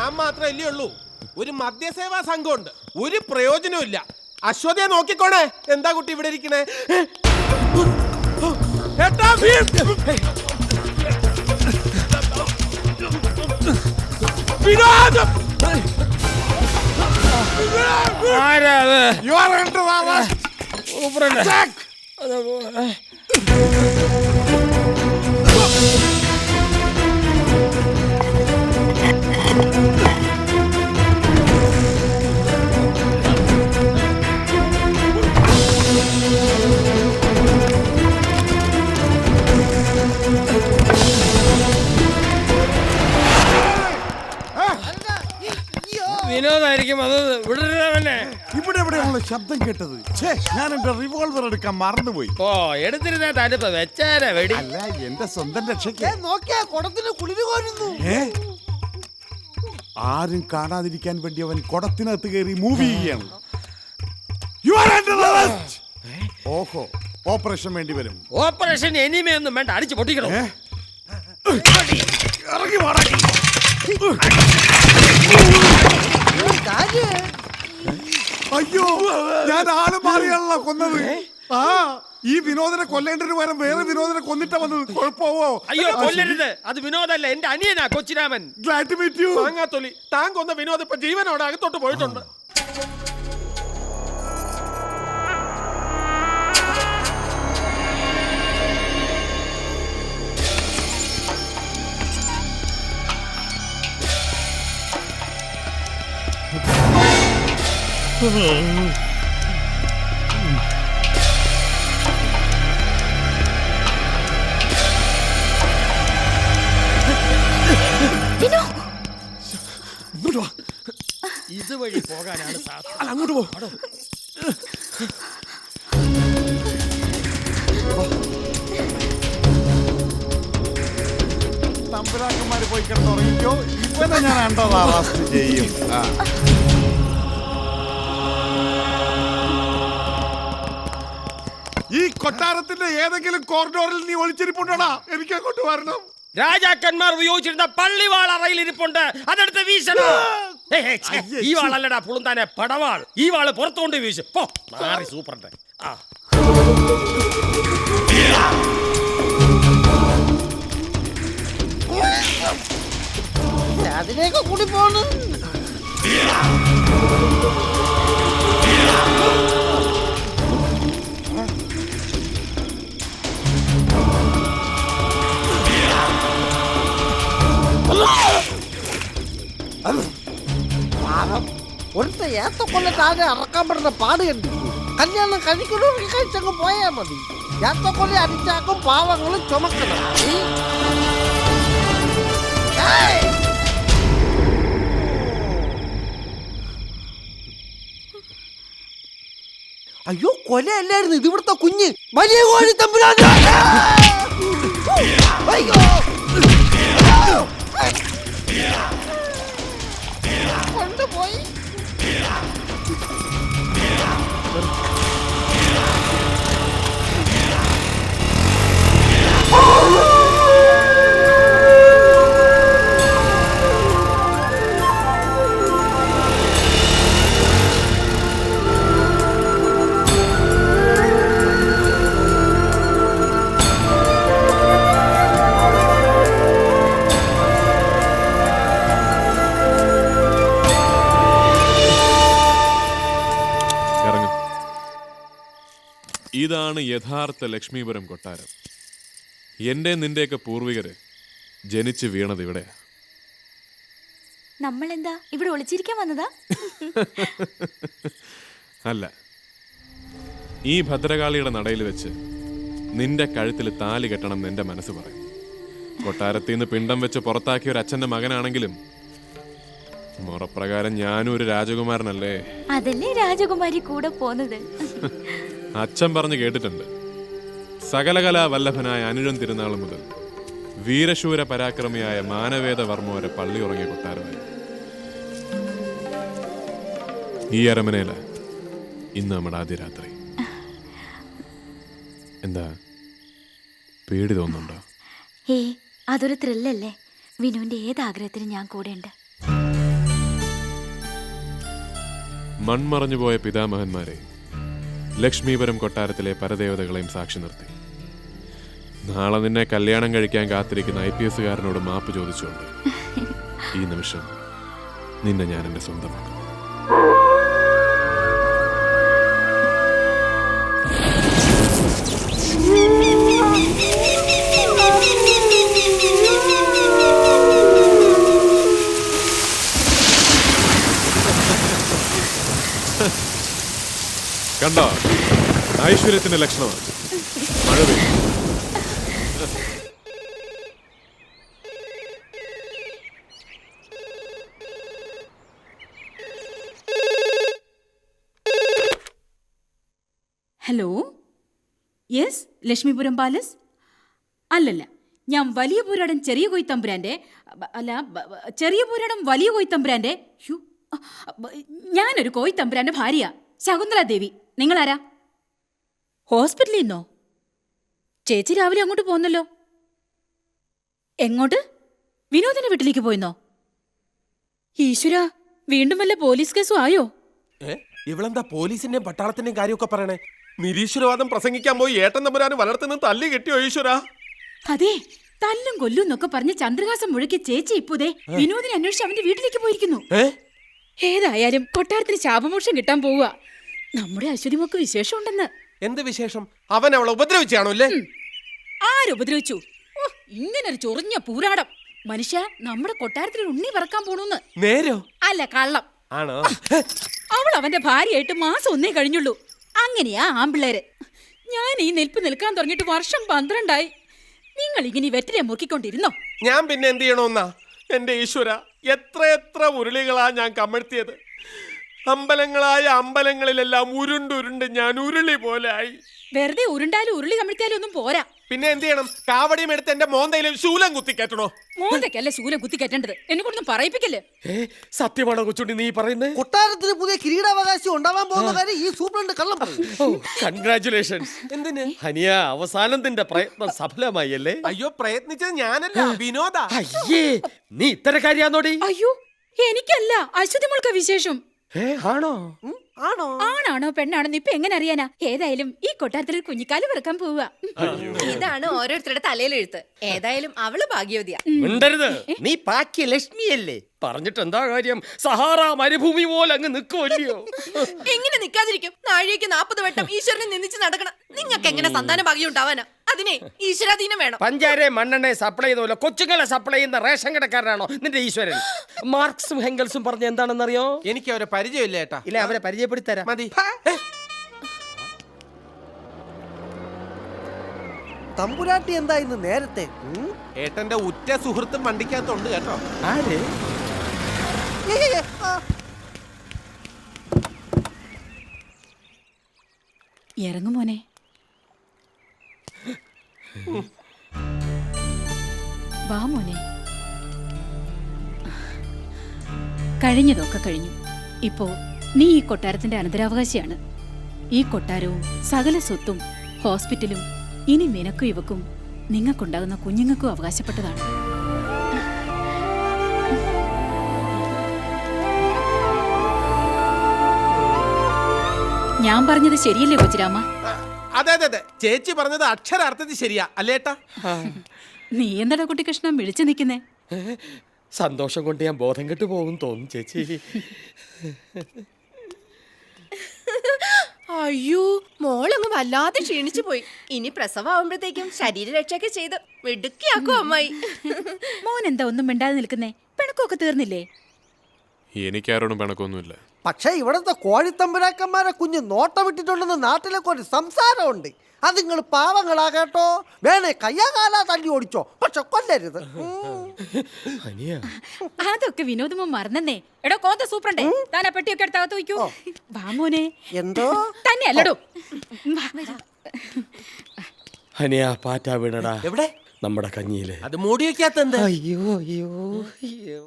ഞാൻ മാത്രമല്ലേ ഉള്ളൂ. ഒരു മദ്യസേവാ സംഘമുണ്ട്, ഒരു പ്രയോജനവും ഇല്ല. അശ്വതിയെ നോക്കിക്കോണേ. എന്താ കുട്ടി ഇവിടെ ഇരിക്കണേ? വിനോദം വിനോദായിരിക്കും അത്. ഇവിടെ എവിടെയാണല്ലോ ശബ്ദം കേട്ടത്? ഞാൻ എന്റെ റിവോൾവർ എടുക്കാൻ മറന്നുപോയി. ഓ, എടുത്തിരുന്ന തടുപ്പ് വെച്ചാലേ വെടി. അല്ല, എന്റെ സ്വന്തം രക്ഷയ്ക്ക്. നോക്കിയാ കുടത്തിന് കുളിര് കോരുന്നു. ആരും കാണാതിരിക്കാൻ വേണ്ടി അവൻ കുടത്തിനകത്ത് കയറി മൂവ് ചെയ്യുകയാണ്. ഓഹോ, ഓപ്പറേഷൻ വേണ്ടി വരും. ഓപ്പറേഷൻ എനിമയൊന്നും വേണ്ട, അടിച്ചു പൊട്ടിക്കണം. ഇറങ്ങി വാടാ. അയ്യോ, ഞാൻ ആള് മാറിയാണല്ലോ കൊന്നത്. ആ, ഈ വിനോദനെ കൊല്ലേണ്ടതിന് പകരം വേറെ വിനോദനെ കൊന്നിട്ടാ വന്നത്. കുഴപ്പമോ? അയ്യോ, കൊല്ലരുത്. അത് വിനോദല്ല, എന്റെ അനിയനാ Kochiraman. Glad to meet you. മാങ്ങാത്തൊലി, താൻ കൊന്ന വിനോദ് ഇപ്പൊ ജീവനോടെ അകത്തോട്ട് പോയിട്ടുണ്ട്. ഇതുവഴി പോകാനാണ് സാധ്യത. അങ്ങോട്ട് പോ. തമ്പുരാക്കന്മാര് പോയി കിടന്നുറങ്ങിക്കോ. ഇവനെ ഞാൻ അറസ്റ്റ് ചെയ്യും. ഈ കൊട്ടാരത്തിന്റെ ഏതെങ്കിലും കോറിഡോറിൽ നീ ഒളിച്ചിരിപ്പുണ്ടോടാ? എനിക്ക് അങ്ങോട്ട് വരണം. രാജാക്കന്മാർ ഉപയോഗിച്ചിരുന്ന പള്ളിവാൾ അറയിൽ ഇരിപ്പുണ്ട്, അതെടുത്ത് വീശണോ? ഈ വാളല്ലടാ പുളുന്താനെ, പടവാൾ. ഈ വാള് പുറത്തുകൊണ്ട് വീശു. സൂപ്പറുണ്ട്. അതിലേക്ക് കൂടി പോണ്. ഒരുത്ത ഏത്തക്കൊല്ല താഴെ അറക്കാൻ പറ്റുന്ന പാട് കണ്ടിട്ടു. കല്യാണം കഴിക്കണമെങ്കിൽ കഴിച്ചങ്ങ് പോയാൽ മതി. ഏത്തക്കൊല്ല അടിച്ചാക്കും പാവങ്ങളും ചുമക്കണം. അയ്യോ, കൊലയല്ലായിരുന്നു ഇത്, ഇവിടുത്തെ കുഞ്ഞ്. വലിയ കോഴി തമ്പുരാൻ കൊണ്ടുപോയി. ഇതാണ് യഥാർത്ഥ ലക്ഷ്മീപുരം കൊട്ടാരം. എൻ്റെ നിന്റെയൊക്കെ പൂർവികര് ജനിച്ച് വീണത് ഇവിടെയാ. നമ്മളെന്താ ഇവിടെ ഒളിച്ചിരിക്കാൻ വന്നതാ? അല്ല, ഈ ഭദ്രകാളിയുടെ നടയിൽ വെച്ച് നിന്റെ കഴുത്തിൽ താലി കെട്ടണം എന്ന് എൻ്റെ മനസ്സ് പറയും. കൊട്ടാരത്തിൽ നിന്ന് പിണ്ടം വെച്ച് പുറത്താക്കിയ ഒരു അച്ഛൻ്റെ മകനാണെങ്കിലും മുറപ്രകാരം ഞാനും ഒരു രാജകുമാരനല്ലേ. അതല്ലേ രാജകുമാരി കൂടെ പോന്നത്. അച്ഛൻ പറഞ്ഞു കേട്ടിട്ടുണ്ട്, സകലകലാ വല്ലഭനായ അനുജൻ തിരുനാൾ മുതൽ വീരശൂര പരാക്രമിയായ മാനവേദവർമ്മ വരെ പള്ളി ഉറങ്ങിയ കൊട്ടാരമായി. ഈ അരമനയില ഇന്ന് നമ്മുടെ ആദ്യ രാത്രി. എന്താ പേടി തോന്നുന്നുണ്ടോ? അതൊരു ത്രില്ലല്ലേ. വിനുവിന്റെ ഏതാഗ്രഹത്തിനും ഞാൻ കൂടെ ഉണ്ട്. മൺമറഞ്ഞുപോയ പിതാമഹന്മാരെ, ലക്ഷ്മീപുരം കൊട്ടാരത്തിലെ പരദേവതകളെയും സാക്ഷി നിർത്തി നാളെ നിന്നെ കല്യാണം കഴിക്കാൻ കാത്തിരിക്കുന്ന IPS കാരനോട് മാപ്പ് ചോദിച്ചുകൊണ്ട് ഈ നിമിഷം നിന്നെ ഞാൻ എൻ്റെ സ്വന്തമാക്കും. കണ്ടോ, ഐശ്വര്യത്തിന്റെ ലക്ഷണമാണ്. മഴ പെയ്യും. Hello, yes, Lakshmipuram palace. അല്ലല്ല, ഞാൻ വലിയ പൂരാടൻ ചെറിയ കൊയ്ത്തമ്പുരാന്റെ അല്ല, ചെറിയ പൂരാടൻ വലിയ കൊയ്ത്തമ്പുരാന്റെ ഞാനൊരു കൊയ്ത്തമ്പുരാന്റെ ഭാര്യ ശകുന്തള ദേവി. നിങ്ങളാരാ? ഹോസ്പിറ്റലിൽ നിന്നോ? ചേച്ചി രാവിലെ അങ്ങോട്ട് പോന്നല്ലോ. എങ്ങോട്ട്? വിനോദിന്റെ വീട്ടിലേക്ക് പോയിന്നോ? ഈശ്വര, വീണ്ടും വല്ല പോലീസ് കേസും ആയോ? ഇവളെന്താ പോലീസിന്റെയും പട്ടാളത്തിന്റെയും കാര്യമൊക്കെ പറയണേ? നിരീശ്വരവാദം പ്രസംഗിക്കാൻ പോയി ഏട്ടൻ തമ്പുരാന് വളർത്തുന്ന തല്ലി കിട്ടിയോ ഈശ്വര? അതെ, തല്ലും കൊല്ലും എന്നൊക്കെ പറഞ്ഞ് ചന്ദ്രഹാസം മുഴക്കി ചേച്ചി ഇപ്പുതേ വിനോദിനെ അന്വേഷിച്ച് അവന്റെ വീട്ടിലേക്ക് പോയിരിക്കുന്നു. ഏതായാലും കൊട്ടാരത്തിന് ശാപമോക്ഷം കിട്ടാൻ പോവുക. നമ്മുടെ അശ്വതിമൊക്കെ വിശേഷം ഉണ്ടെന്ന്. എന്ത് വിശേഷം? അവൻ അവളെ ഉപദ്രവിച്ചാണോ അല്ലേ? ആരുപദ്രവിച്ചു? ഇങ്ങനൊരു ചൊറിഞ്ഞ പൂരാടം. മനുഷ്യ, നമ്മുടെ കൊട്ടാരത്തിൽ ഉണ്ണി പറക്കാൻ പോണൂന്ന്. നേരോ? അല്ല, കള്ളം. ആണോ? അവൾ അവന്റെ ഭാര്യയായിട്ട് മാസം ഒന്നേ കഴിഞ്ഞുള്ളൂ. അങ്ങനെയാ ആമ്പിള്ളേര്. ഞാൻ ഈ നിൽപ്പ് നിൽക്കാൻ തുടങ്ങിയിട്ട് വർഷം 12ആയി. നിങ്ങൾ ഇങ്ങനെ വെറ്റിലെ മുക്കിക്കൊണ്ടിരുന്നോ? ഞാൻ പിന്നെ എന്ത് ചെയ്യണമെന്നാ? എന്റെ ഈശ്വര, എത്ര ഉരുളികളാ ഞാൻ കമഴ്ത്തിയത്. അമ്പലങ്ങളായ അമ്പലങ്ങളിലെല്ലാം ഉരുണ്ടുരുണ്ട് ഞാൻ ഉരുളി പോലെ ആയി. വെറുതെ ഉരുണ്ടാലും ഉരുളി കമിഴ്ത്തിയാലും ഒന്നും പോരാ. പിന്നെ എന്ത് ചെയ്യണം? കാവടിയും എടുത്ത് എന്റെ മോന്തയിലും ശൂലം കുത്തിക്കറ്റണോ? മോന്തക്കല്ല ശൂലം കുത്തിക്കറ്റേണ്ടത്. എന്നെ കൊണ്ടൊന്നും പറയിപ്പിക്കല്ലേ. സത്യമാണോ കൊച്ചുണ്ടി നീ പറയുന്നത്? കൊട്ടാരത്തിന് പുതിയ കിരീടാവകാശം ഉണ്ടാവാൻ പോകുന്ന കാര്യം ഈ സൂപ്രണ്ട് കള്ളം പറയും. കൺഗ്രാറ്റുലേഷൻസ്. എന്തിന്? ഹനിയ, അവസാനത്തിന്റെ പ്രയത്നം സഫലമായി അല്ലേ? അയ്യോ, പ്രയത്നിച്ചത് ഞാനല്ല, വിനോദ. അയ്യേ, നീ ഇത്തരക്കാരിയാന്നോടി? അയ്യോ, എനിക്കല്ല, അശ്വതി മോൾക്ക് വിശേഷം. ആണോ? ആണാണോ പെണ്ണാണോ ഇപ്പൊ എങ്ങനെ അറിയാനാ? ഏതായാലും ഈ കൊട്ടാരത്തിൽ കുഞ്ഞിക്കാല് പിറക്കാൻ പോവുക. ഇതാണ് ഓരോരുത്തരുടെ തലയിലെഴുത്ത്. ഏതായാലും അവള് ഭാഗ്യവതിയാ. മിണ്ടരുത്, നീ പാക്കിയ ലക്ഷ്മിയല്ലേ? പറഞ്ഞിട്ട് എന്താ കാര്യം? സഹാറ മരുഭൂമി പോലെ അങ്ങ് നിൽക്കുമല്ലയോ? എങ്ങനെ നിക്കാതിരിക്കും? നാഴികയ്ക്ക് 40 വട്ടം ഈശ്വരനെ നിന്ദിച്ച് നടക്കണം. നിങ്ങൾക്ക് എങ്ങനെ സന്താന ഭാഗ്യം ഉണ്ടാവാനാ? അതിനെ ഈശ്വരാധീനം വേണം. പഞ്ചാര മണ്ണെണ്ണ സപ്ലൈ ചെയ്ത പോലെ കൊച്ചുങ്ങളെ സപ്ലൈ ചെയ്യുന്ന റേഷൻ കടക്കാരനാണോ നിന്റെ ഈശ്വരൻ? മാർക്സും ഹെങ്കൽസും പറഞ്ഞ എന്താണെന്നറിയോ? എനിക്ക് അവരെ പരിചയമില്ല ഏട്ടാ. ഇല്ല, അവരെ പരിചയപ്പെടുത്തരാം. മതി. തമ്പുരാട്ടി എന്താ ഇന്ന് നേരത്തെ? ഏട്ടന്റെ ഉറ്റ സുഹൃത്തും വണ്ടിക്കകത്തുണ്ട് കേട്ടോ. ആര്? ഇറങ്ങു മോനെ. വാ മോനെ. കഴിഞ്ഞതൊക്കെ കഴിഞ്ഞു. ഇപ്പോ നീ ഈ കൊട്ടാരത്തിന്റെ അനന്തരാവകാശിയാണ്. ഈ കൊട്ടാരവും സകല സ്വത്തും ഹോസ്പിറ്റലും ഇനി നിനക്കും ഇവക്കും നിങ്ങൾക്കുണ്ടാകുന്ന കുഞ്ഞുങ്ങൾക്കും അവകാശപ്പെട്ടതാണ്. ഞാൻ പറഞ്ഞത് ശരിയല്ലേ കൊച്ചിരാമ? അതെ അതെ അതെ, ചേച്ചി പറഞ്ഞത് അക്ഷരാർത്ഥത്തിൽ ശരിയാ അല്ലേട്ടാ? നീ എന്താ കുട്ടിക്കൃഷ്ണൻ വിളിച്ചു നിൽക്കുന്നേ? സന്തോഷം കൊണ്ട് ഞാൻ ബോധം കെട്ട് പോകും തോന്നും ചേച്ചി. അയ്യോ, മോളങ്ങ് വല്ലാതെ ക്ഷീണിച്ചു പോയി. ഇനി പ്രസവമാകുമ്പോഴത്തേക്കും ശരീരരക്ഷയൊക്കെ ചെയ്ത് വെടുക്കിയാക്കും അമ്മായി. മോൻ എന്താ ഒന്നും മിണ്ടാതെ നിൽക്കുന്നേ? പിണക്കമൊക്കെ തീർന്നില്ലേ? എനിക്കാരോടും പിണക്കൊന്നുമില്ല. പക്ഷെ ഇവിടുത്തെ കോഴിത്തമ്പുരാക്കന്മാരെ കുഞ്ഞ് നോട്ടം വിട്ടിട്ടുണ്ടെന്ന് നാട്ടിലൊക്കെ ഒരു സംസാരമുണ്ട്. അത് നിങ്ങൾ പാവങ്ങളാകട്ടോ, വേണേ കയ്യാകാലാ തല്ലി ഓടിച്ചോ, പക്ഷെ കൊല്ലരുത്. അതൊക്കെ വിനോദമോ മറന്നേ. എടോ കോന്ത സൂപ്രണ്ടേ, താനാ പെട്ടിയൊക്കെ എടുത്തകത്ത് വയ്ക്കൂ. വാ മോനെ. എന്തോ തന്നെ അല്ലടോ. ഹനിയ, പാറ്റ വീണടാ. എവിടെ? നമ്മുടെ കഞ്ഞിയില്. അത് മൂടി വെക്കാത്ത എന്താ? അയ്യോ അയ്യോ അയ്യോ.